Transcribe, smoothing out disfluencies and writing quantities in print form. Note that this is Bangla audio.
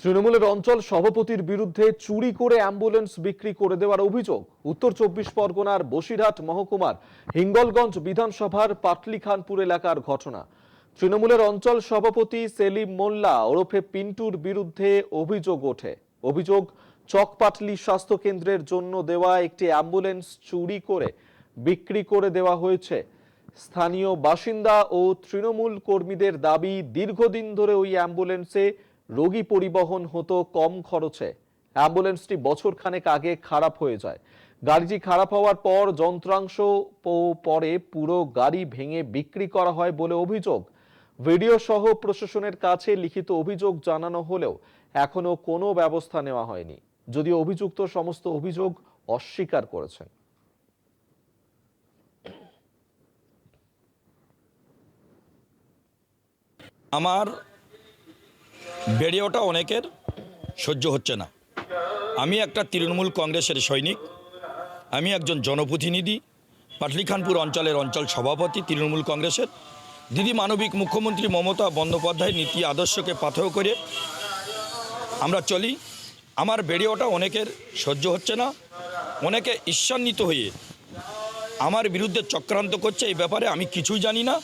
তৃণমূলের অঞ্চল সভাপতির বিরুদ্ধে চুরি করে অ্যাম্বুলেন্স বিক্রি করে দেওয়ার অভিযোগ। উত্তর 24 পরগনার বসিরহাট মহকুমার হিঙ্গলগঞ্জ বিধানসভার পাটলিখানপুর এলাকার ঘটনা। তৃণমূলের অঞ্চল সভাপতি সেলিম মোল্লা ওরফে পিন্টুর বিরুদ্ধে অভিযোগ ওঠে। অভিযোগ, চকপাটলি স্বাস্থ্য কেন্দ্রের জন্য দেওয়া একটি অ্যাম্বুলেন্স চুরি করে বিক্রি করে দেওয়া হয়েছে। স্থানীয় বাসিন্দা ও তৃণমূল কর্মীদের দাবি, দীর্ঘদিন ধরে ওই অ্যাম্বুলেন্সে রোগী পরিবহন হতো কম খরচে। অ্যাম্বুলেন্সটি বছরখানেক আগে খারাপ হয়ে যায়। গাড়িটি খারাপ হওয়ার পর যন্ত্রাংশ পরে পুরো গাড়ি ভেঙে বিক্রি করা হয় বলে অভিযোগ। ভিডিও সহ প্রশাসনের কাছে লিখিত অভিযোগ জানানো হলেও এখনো কোনো ব্যবস্থা নেওয়া হয়নি, যদিও অভিযুক্ত সমস্ত অভিযোগ অস্বীকার করেছেন। আমার ভিডিওটা অনেকের সহ্য হচ্ছে না। আমি একটা তৃণমূল কংগ্রেসের সৈনিক, আমি একজন জনপ্রতিনিধি, পাটলিখানপুর অঞ্চলের অঞ্চল সভাপতি তৃণমূল কংগ্রেসের। দিদি মানবিক মুখ্যমন্ত্রী মমতা বন্দ্যোপাধ্যায়ের নীতি আদর্শকে পাথেয় করে আমরা চলি। আমার ভিডিওটা অনেকের সহ্য হচ্ছে না। অনেকে ঈর্ষান্বিত হয়ে আমার বিরুদ্ধে চক্রান্ত করছে। এই ব্যাপারে আমি কিছুই জানি না।